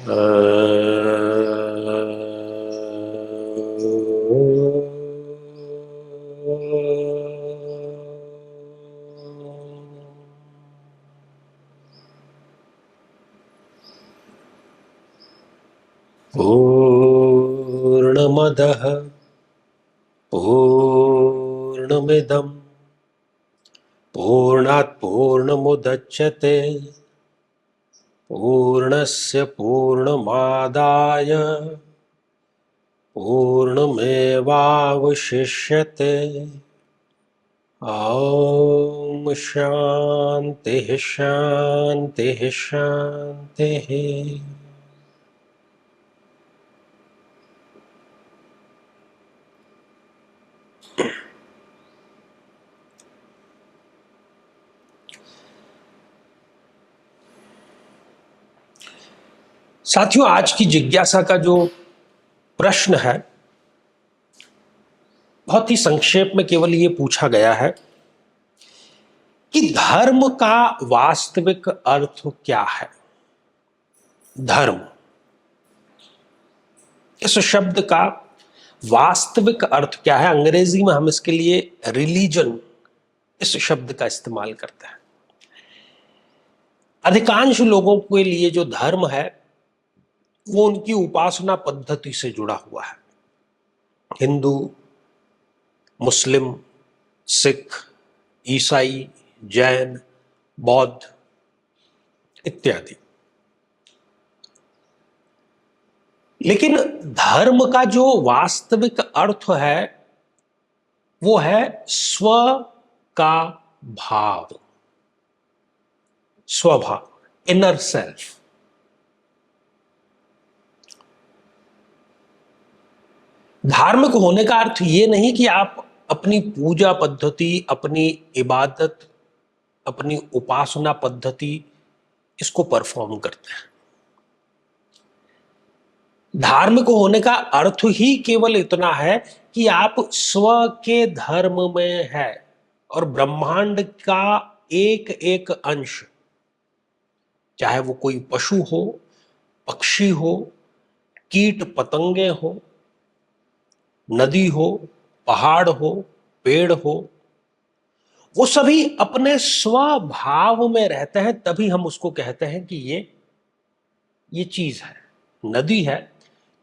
पूर्णमदः पूर्णमिदं पूर्णात् पूर्णमुदच्यते पूर्णस्य पूर्णमादाय पूर्णमेवावशिष्यते। ॐ शान्तिः शान्तिः शान्तिः। साथियों, आज की जिज्ञासा का जो प्रश्न है बहुत ही संक्षेप में केवल ये पूछा गया है कि धर्म का वास्तविक अर्थ क्या है। धर्म इस शब्द का वास्तविक अर्थ क्या है। अंग्रेजी में हम इसके लिए रिलीजन इस शब्द का इस्तेमाल करते हैं। अधिकांश लोगों के लिए जो धर्म है वो उनकी उपासना पद्धति से जुड़ा हुआ है। हिंदू, मुस्लिम, सिख, ईसाई, जैन, बौद्ध इत्यादि। लेकिन धर्म का जो वास्तविक अर्थ है वो है स्व का भाव, स्वभाव, इनर सेल्फ। धार्मिक होने का अर्थ ये नहीं कि आप अपनी पूजा पद्धति, अपनी इबादत, अपनी उपासना पद्धति इसको परफॉर्म करते हैं। धार्मिक होने का अर्थ ही केवल इतना है कि आप स्व के धर्म में है और ब्रह्मांड का एक एक अंश, चाहे वो कोई पशु हो, पक्षी हो, कीट पतंगे हो, नदी हो, पहाड़ हो, पेड़ हो, वो सभी अपने स्वभाव में रहते हैं। तभी हम उसको कहते हैं कि ये चीज है। नदी है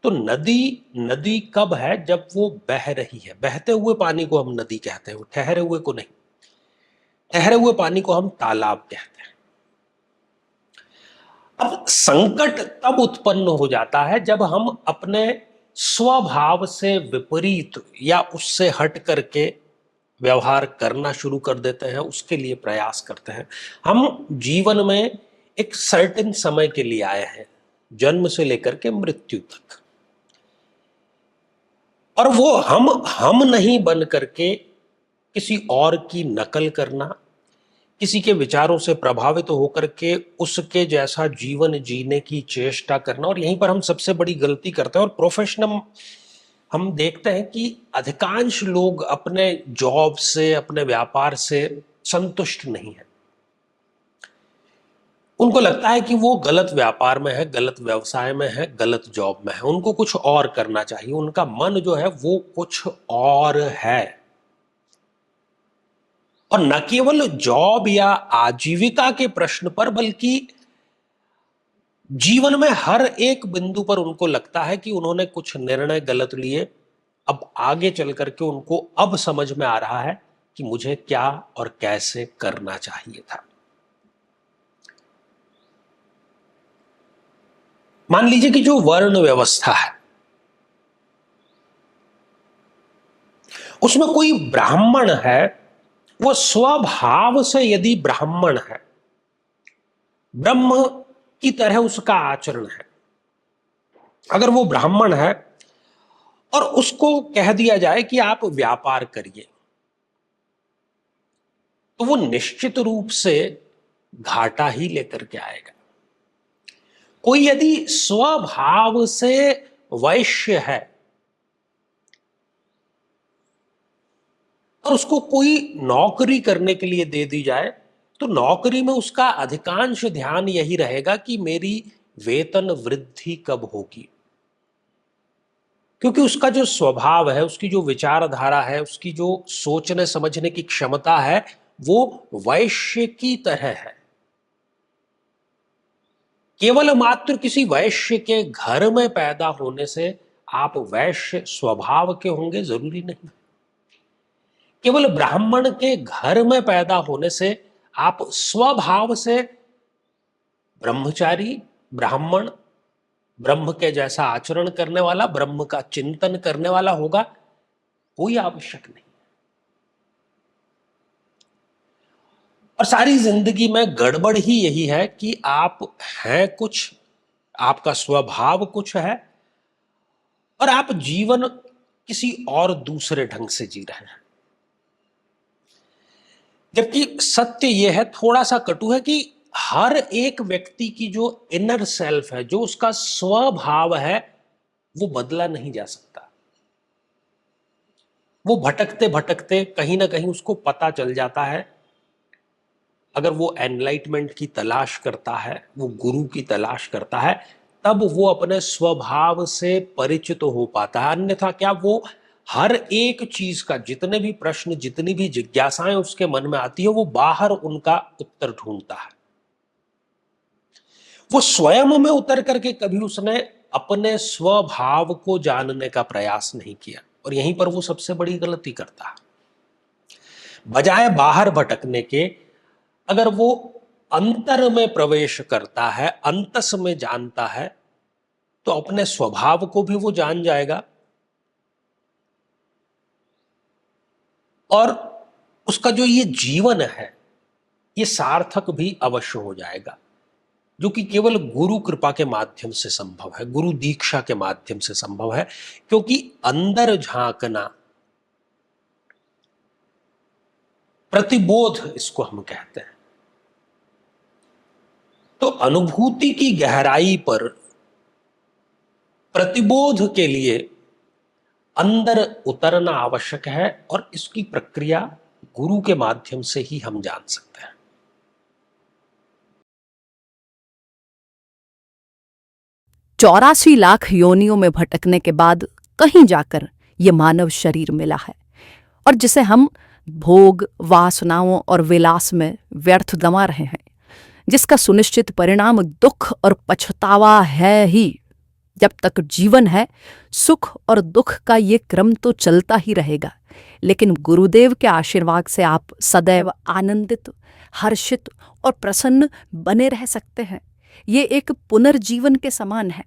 तो नदी कब है? जब वो बह रही है। बहते हुए पानी को हम नदी कहते हैं, ठहरे हुए को नहीं। ठहरे हुए पानी को हम तालाब कहते हैं। अब संकट तब उत्पन्न हो जाता है जब हम अपने स्वभाव से विपरीत या उससे हट करके व्यवहार करना शुरू कर देते हैं, उसके लिए प्रयास करते हैं। हम जीवन में एक सर्टेन समय के लिए आए हैं, जन्म से लेकर के मृत्यु तक, और वो हम नहीं बन करके किसी और की नकल करना, किसी के विचारों से प्रभावित होकर के उसके जैसा जीवन जीने की चेष्टा करना। और यहीं पर हम सबसे बड़ी गलती करते हैं। और प्रोफेशनल हम देखते हैं कि अधिकांश लोग अपने जॉब से, अपने व्यापार से संतुष्ट नहीं है। उनको लगता है कि वो गलत व्यापार में है, गलत व्यवसाय में है, गलत जॉब में है, उनको कुछ और करना चाहिए। उनका मन जो है वो कुछ और है। और न केवल जॉब या आजीविका के प्रश्न पर, बल्कि जीवन में हर एक बिंदु पर उनको लगता है कि उन्होंने कुछ निर्णय गलत लिए। अब आगे चल करके उनको अब समझ में आ रहा है कि मुझे क्या और कैसे करना चाहिए था। मान लीजिए कि जो वर्ण व्यवस्था है उसमें कोई ब्राह्मण है, वो स्वभाव से यदि ब्राह्मण है, ब्रह्म की तरह उसका आचरण है, अगर वो ब्राह्मण है और उसको कह दिया जाए कि आप व्यापार करिए, तो वो निश्चित रूप से घाटा ही लेकर के आएगा। कोई यदि स्वभाव से वैश्य है और उसको कोई नौकरी करने के लिए दे दी जाए, तो नौकरी में उसका अधिकांश ध्यान यही रहेगा कि मेरी वेतन वृद्धि कब होगी, क्योंकि उसका जो स्वभाव है, उसकी जो विचारधारा है, उसकी जो सोचने समझने की क्षमता है, वो वैश्य की तरह है। केवल मात्र किसी वैश्य के घर में पैदा होने से आप वैश्य स्वभाव के होंगे जरूरी नहीं। केवल ब्राह्मण के घर में पैदा होने से आप स्वभाव से ब्रह्मचारी, ब्राह्मण, ब्रह्म के जैसा आचरण करने वाला, ब्रह्म का चिंतन करने वाला होगा, कोई आवश्यक नहीं। और सारी जिंदगी में गड़बड़ ही यही है कि आप हैं कुछ, आपका स्वभाव कुछ है, और आप जीवन किसी और दूसरे ढंग से जी रहे हैं। जबकि सत्य यह है, थोड़ा सा कटु है, कि हर एक व्यक्ति की जो इनर सेल्फ है, जो उसका स्वभाव है, वो बदला नहीं जा सकता। वो भटकते भटकते कहीं ना कहीं उसको पता चल जाता है। अगर वो एनलाइटमेंट की तलाश करता है, वो गुरु की तलाश करता है, तब वो अपने स्वभाव से परिचित हो पाता है। अन्यथा क्या, वो हर एक चीज का, जितने भी प्रश्न, जितनी भी जिज्ञासाएं उसके मन में आती है, वो बाहर उनका उत्तर ढूंढता है। वो स्वयं में उतर करके कभी उसने अपने स्वभाव को जानने का प्रयास नहीं किया, और यहीं पर वो सबसे बड़ी गलती करता है। बजाय बाहर भटकने के, अगर वो अंतर में प्रवेश करता है, अंतस में जानता है, तो अपने स्वभाव को भी वो जान जाएगा, और उसका जो ये जीवन है, ये सार्थक भी अवश्य हो जाएगा, जो कि केवल गुरु कृपा के माध्यम से संभव है, गुरु दीक्षा के माध्यम से संभव है। क्योंकि अंदर झांकना, प्रतिबोध इसको हम कहते हैं। तो अनुभूति की गहराई पर प्रतिबोध के लिए अंदर उतरना आवश्यक है, और इसकी प्रक्रिया गुरु के माध्यम से ही हम जान सकते हैं। 84 लाख योनियों में भटकने के बाद कहीं जाकर ये मानव शरीर मिला है, और जिसे हम भोग, वासनाओं और विलास में व्यर्थ दमा रहे हैं, जिसका सुनिश्चित परिणाम दुख और पछतावा है ही। जब तक जीवन है, सुख और दुख का ये क्रम तो चलता ही रहेगा, लेकिन गुरुदेव के आशीर्वाद से आप सदैव आनंदित, हर्षित और प्रसन्न बने रह सकते हैं। ये एक पुनर्जीवन के समान है।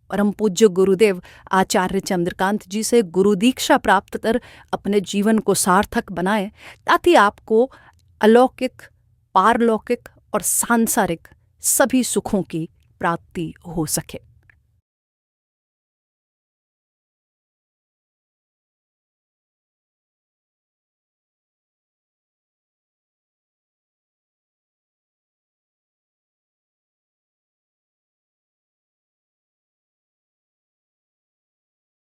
परम पूज्य गुरुदेव आचार्य चंद्रकांत जी से गुरु दीक्षा प्राप्त कर अपने जीवन को सार्थक बनाएं, ताकि आपको अलौकिक, पारलौकिक और सांसारिक सभी सुखों की प्राप्ति हो सके।